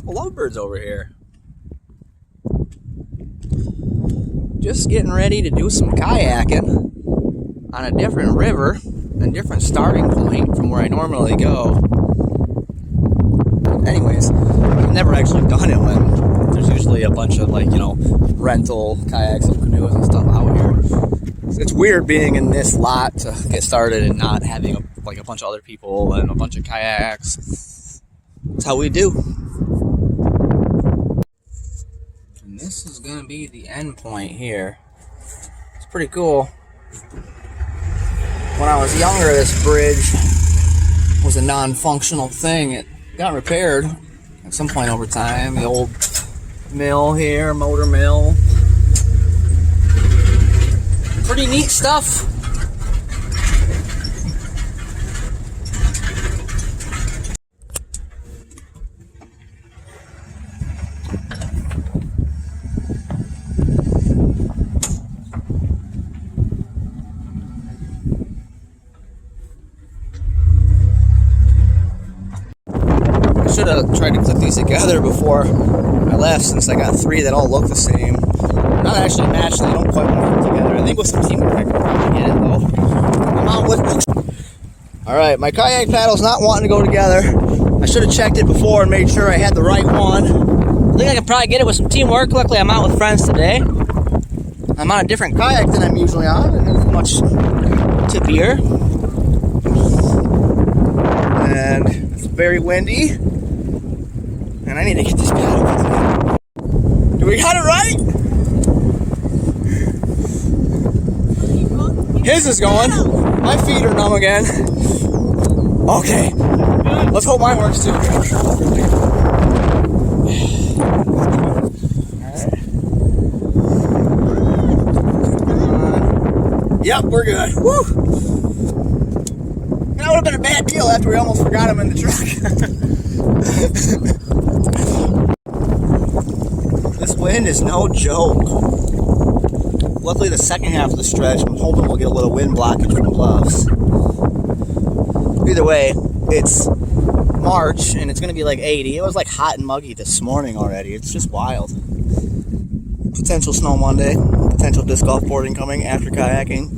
couple lovebirds over here. Just getting ready to do some kayaking on a different river, a different starting point from where I normally go. Anyways, I've never actually done it when there's usually a bunch of, like, you know, rental kayaks and canoes and stuff out here. It's weird being in this lot to get started and not having a bunch of other people and a bunch of kayaks. That's how we do. And this is going to be the end point here. It's pretty cool. When I was younger, this bridge was a non-functional thing. It got repaired at some point over time. The old mill here, motor mill. Pretty neat stuff. I should have tried to clip these together before I left, since I got three that all look the same. Not actually matched, they don't quite want to fit together. I think with some teamwork I can probably get it though. I'm on with. Alright, my kayak paddle's not wanting to go together. I should have checked it before and made sure I had the right one. I think I can probably get it with some teamwork. Luckily I'm out with friends today. I'm on a different kayak than I'm usually on, and it's much tippier. And it's very windy. And I need to get this paddle put together. Do we got it right? His is going. My feet are numb again. Okay. Let's hope mine works too. Alright. Yep, we're good. Woo! That would have been a bad deal after we almost forgot him in the truck. This wind is no joke. Luckily, the second half of the stretch, I'm hoping we'll get a little wind blockage from Bluffs. Either way, it's March, and it's going to be like 80. It was like hot and muggy this morning already. It's just wild. Potential snow Monday. Potential disc golf boarding coming after kayaking.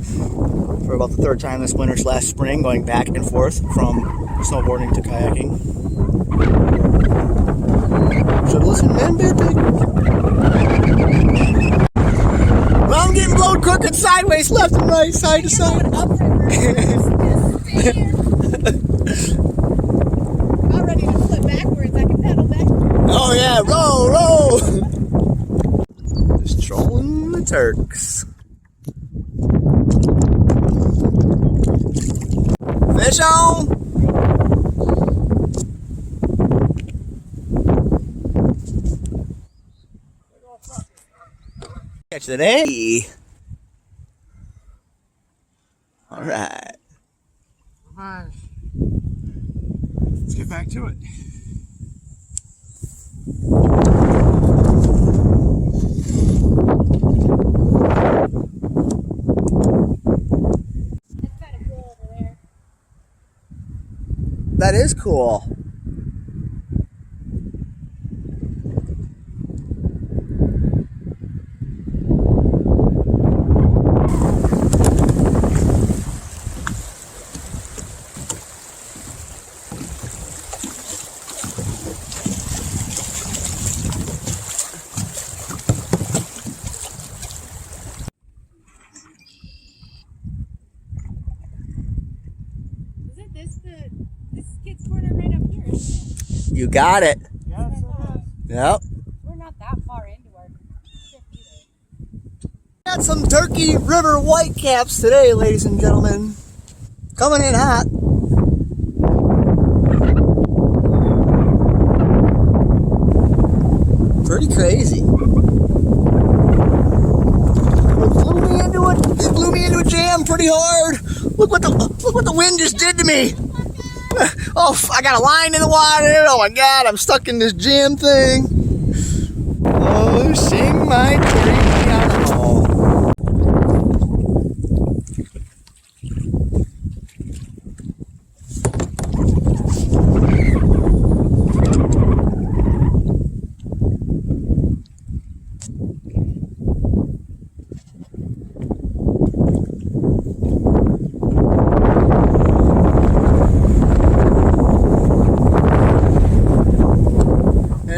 For about the third time this winter / spring, going back and forth from snowboarding to kayaking. Should listen to men, well, I'm getting blowed crooked sideways, left and right, side to side. Not ready to flip backwards. I can pedal back. Oh yeah, roll. Just trolling the Turks. Fish on. Catch it, eh? All right. Let's get back to it. That's kind of cool over there. That is cool. This kid's corner right up here, isn't it? You got it. Yes, it is. Yep. We're not that far into our trip either. Got some Turkey River whitecaps today, ladies and gentlemen. Coming in hot. Pretty crazy. It blew me into a jam pretty hard. Look what the wind just did to me. Oh, I got a line in the water. Oh my God, I'm stuck in this jam thing. Oh, sing my pretty animal.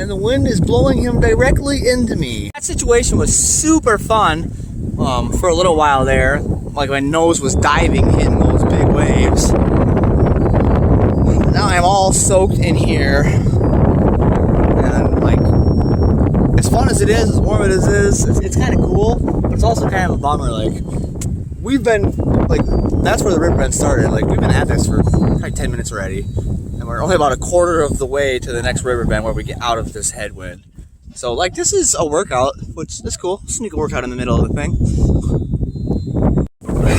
and the wind is blowing him directly into me. That situation was super fun for a little while there. Like my nose was diving in those big waves. Now I'm all soaked in here. And like, as fun as it is, as warm as it is, it's kind of cool, but it's also kind of a bummer. Like, we've been, like, that's where the riverbend started. Like, we've been at this for probably 10 minutes already. And we're only about a quarter of the way to the next riverbend where we get out of this headwind. So, like, this is a workout, which is cool. Sneak a workout in the middle of the thing.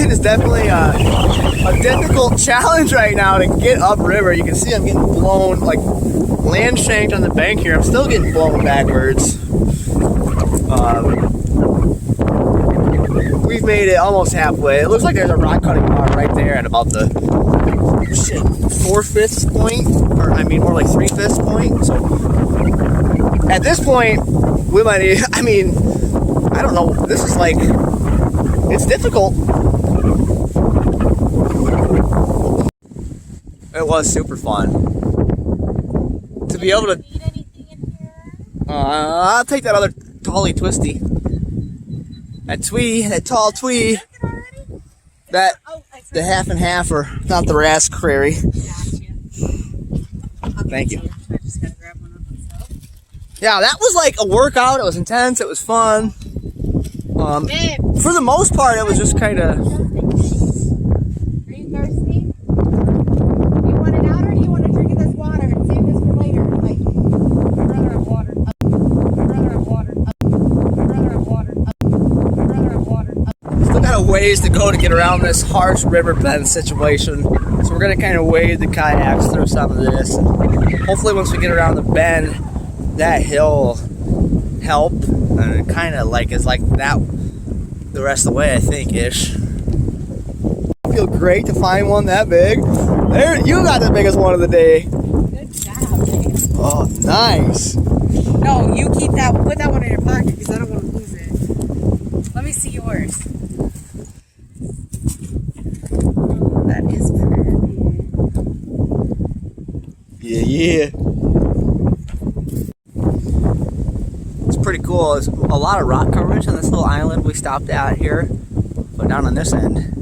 It is definitely a difficult challenge right now to get upriver. You can see I'm getting blown, like, land shanked on the bank here. I'm still getting blown backwards. We've made it almost halfway. It looks like there's a rock cutting bar right there at about the 4/5 point, or I mean more like 3/5 point. So at this point, we might, I mean, I don't know, this is like, it's difficult. It was super fun. To be able to, I'll take that other tally twisty. That twee, that tall twee. That, the half and half, or not the raspberry. Thank you. Yeah, that was like a workout. It was intense. It was fun. For the most part, it was just kind of. Are you thirsty? You want it out, or do you want to drink this water and save this for later? Like, I'd rather have water. I'd rather have water. I'd rather have water. I'd rather have water. Still got a ways to go to get around this harsh riverbend situation. So we're gonna kind of wade the kayaks through some of this. Hopefully, once we get around the bend, that hill will help. And it kind of like is like that the rest of the way, I think, ish. Feel great to find one that big. There, you got the biggest one of the day. Good job, babe. Oh, nice. No, you keep that. Put that one in your pocket because I don't want to lose it. Let me see yours. That is pretty. Yeah. It's pretty cool. There's a lot of rock coverage on this little island we stopped at here. But down on this end,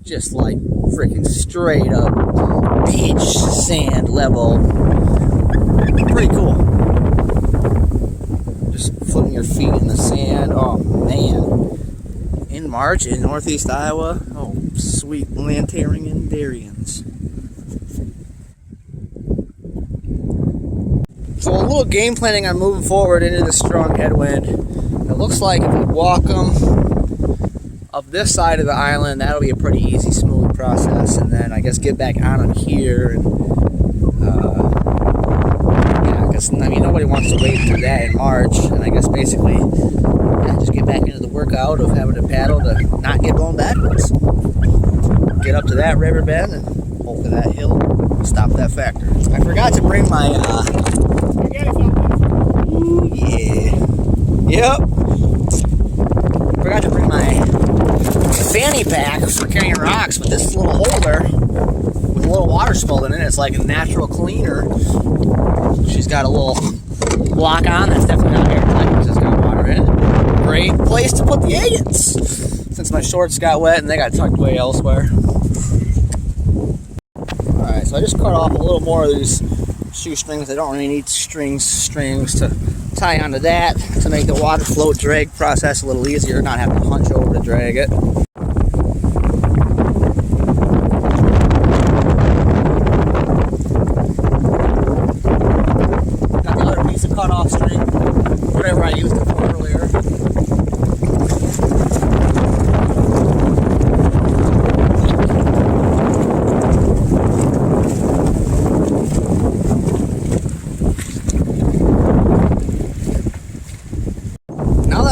just like freaking straight up beach sand level. Pretty cool. Just flipping your feet in the sand. Oh man. In March in northeast Iowa. Oh, sweet Lantarians. So a little game planning on moving forward into the strong headwind. It looks like if we walk them up this side of the island, that'll be a pretty easy, smooth process. And then I guess get back on them here. And yeah, because I mean nobody wants to wade through that in March. And I guess basically, yeah, just get back into the workout of having to paddle to not get blown backwards. Get up to that river bend and hopefully that hill stop that factor. I forgot to bring my ooh, yeah. Yep. Forgot to bring my fanny pack for carrying rocks, but this little holder with a little water spout in it, it's like a natural cleaner. She's got a little lock on that's definitely not airtight because it's got water in it. Great place to put the agates since my shorts got wet and they got tucked away elsewhere. Alright, so I just cut off a little more of these shoestrings. I don't really need strings to tie onto that to make the water flow drag process a little easier, not having to hunch over to drag it. Got the other piece of cut off string, whatever I used it for earlier.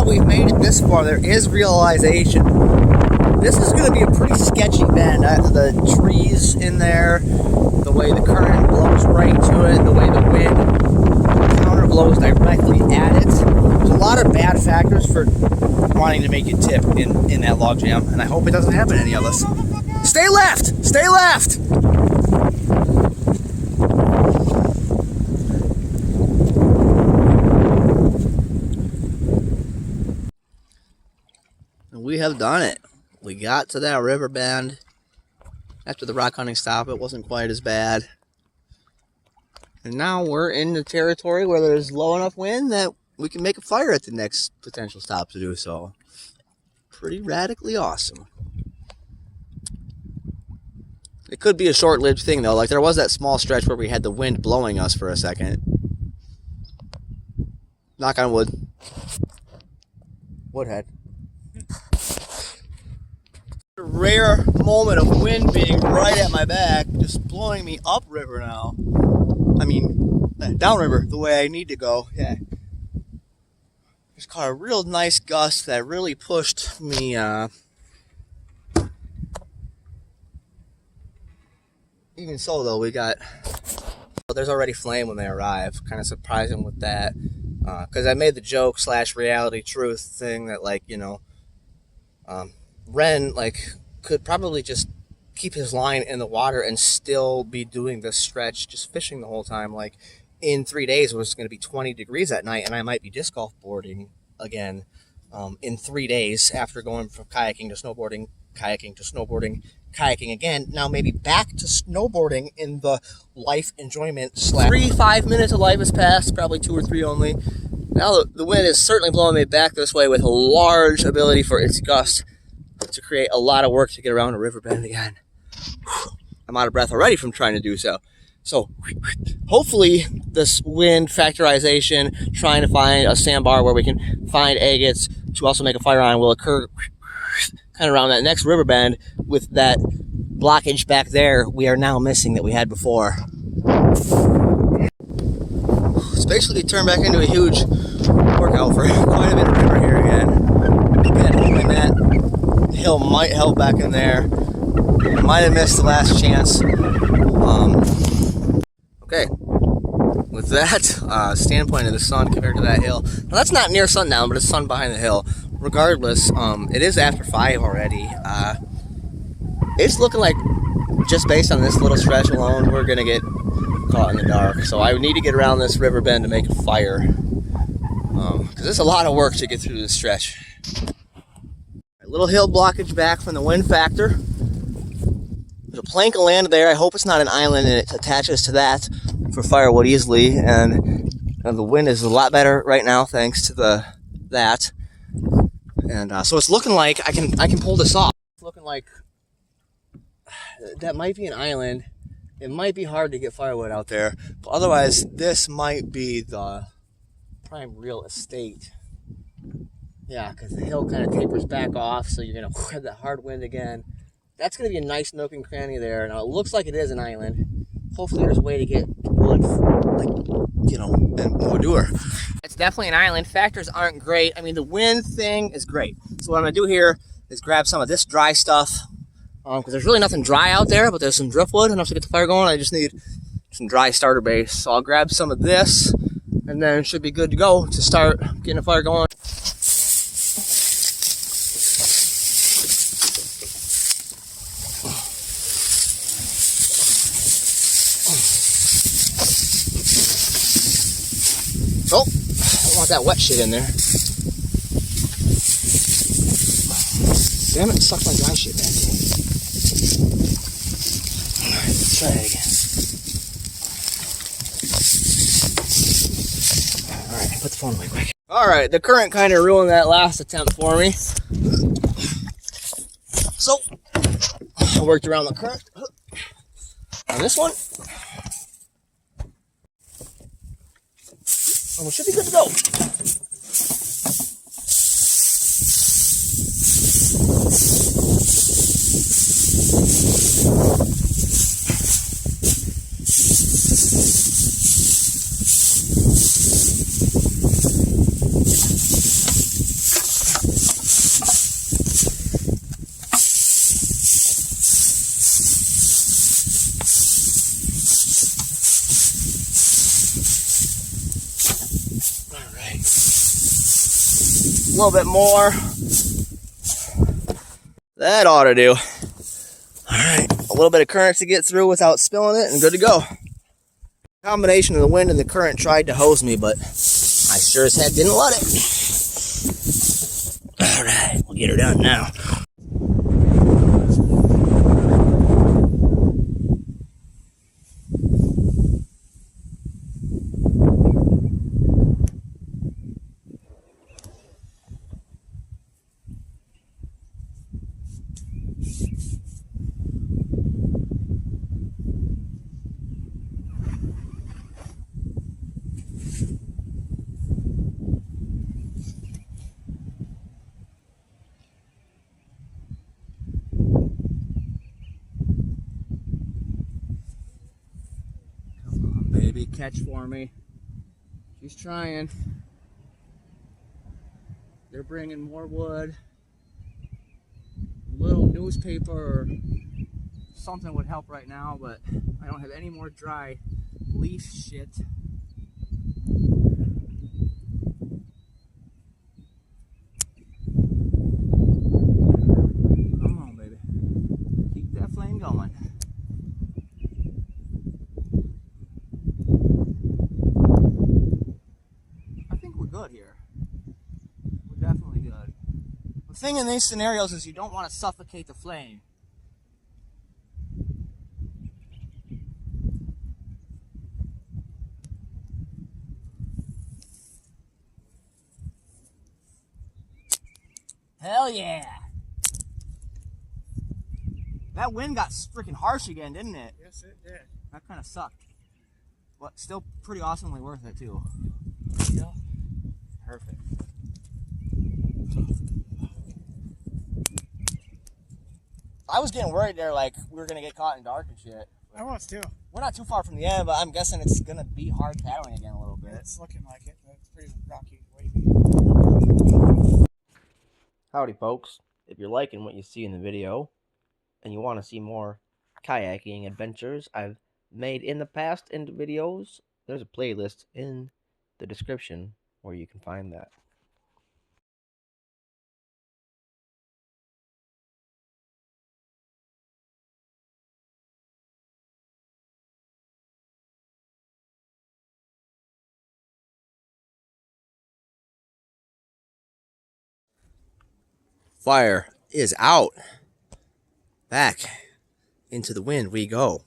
We've made it this far, there is realization. This is going to be a pretty sketchy bend. The trees in there, the way the current blows right to it, the way the wind counter blows directly at it. There's a lot of bad factors for wanting to make you tip in that log jam, and I hope it doesn't happen to any of us. Stay left! Stay left! have done it. We got to that river bend. After the rock hunting stop, it wasn't quite as bad. And now we're in the territory where there's low enough wind that we can make a fire at the next potential stop to do so. Pretty radically awesome. It could be a short-lived thing, though. Like, there was that small stretch where we had the wind blowing us for a second. Knock on wood. Woodhead. A rare moment of wind being right at my back, just blowing me upriver now. I mean, downriver, the way I need to go. Yeah. Just caught a real nice gust that really pushed me. Even so, though, we got. There's already flame when they arrive. Kind of surprising with that, because I made the joke / reality truth thing that, like, you know, Ren could probably just keep his line in the water and still be doing this stretch, just fishing the whole time. Like, in 3 days, it was going to be 20 degrees at night, and I might be disc golf boarding again in 3 days after going from kayaking to snowboarding, kayaking to snowboarding, kayaking again. Now maybe back to snowboarding in the life enjoyment / 5 minutes of life has passed, probably 2 or 3 only. Now the wind is certainly blowing me back this way with a large ability for its gust to create a lot of work to get around a river bend again. I'm out of breath already from trying to do so. So hopefully this wind factorization, trying to find a sandbar where we can find agates to also make a fire on, will occur kind of around that next river bend with that blockage back there we are now missing that we had before. It's basically turned back into a huge workout for quite a bit of river here again. Hoping that hill might help back in there. Might have missed the last chance. Okay, with that standpoint of the sun compared to that hill, now that's not near sundown, but it's sun behind the hill. Regardless, it is after 5 already. It's looking like, just based on this little stretch alone, we're gonna get caught in the dark. So I need to get around this river bend to make a fire, because it's a lot of work to get through this stretch. A little hill blockage back from the wind factor. There's a plank of land there. I hope it's not an island and it attaches to that for firewood easily. And the wind is a lot better right now thanks to that. And so it's looking like I can pull this off. It's looking like that might be an island. It might be hard to get firewood out there, but otherwise this might be the prime real estate. Yeah, because the hill kind of tapers back off, so you're gonna have that hard wind again. That's gonna be a nice nook and cranny there. Now it looks like it is an island. Hopefully there's a way to get wood, and wood. It's definitely an island. Factors aren't great. I mean, the wind thing is great. So what I'm gonna do here is grab some of this dry stuff, because there's really nothing dry out there, but there's some driftwood enough to get the fire going. I just need some dry starter base. So I'll grab some of this, and then it should be good to go to start getting a fire going. Oh, I don't want that wet shit in there. Damn it, suck my dry shit back in. Alright, let's try it again. Alright, put the phone away quick. Alright, the current kind of ruined that last attempt for me. So, I worked around the current on this one. And we should be good to go. A little bit more. That ought to do. Alright, a little bit of current to get through without spilling it, and good to go. The combination of the wind and the current tried to hose me, but I sure as heck didn't let it. Alright, we'll Get her done now. Baby, catch for me. She's trying. They're bringing more wood. A little newspaper or something would help right now, but I don't have any more dry leaf shit. Come on, baby. Keep that flame going. I think we're good here. We're definitely good. The thing in these scenarios is you don't want to suffocate the flame. Hell yeah! That wind got freaking harsh again, didn't it? Yes, it did. That kind of sucked. But still pretty awesomely worth it, too. Yeah. Perfect. I was getting worried there, like, we were going to get caught in dark and shit. I was too. We're not too far from the end, but I'm guessing it's going to be hard paddling again a little bit. It's looking like it, but it's pretty rocky and wavy. Howdy folks, if you're liking what you see in the video and you want to see more kayaking adventures I've made in the past into videos, there's a playlist in the description where you can find that. Fire is out. Back into the wind we go.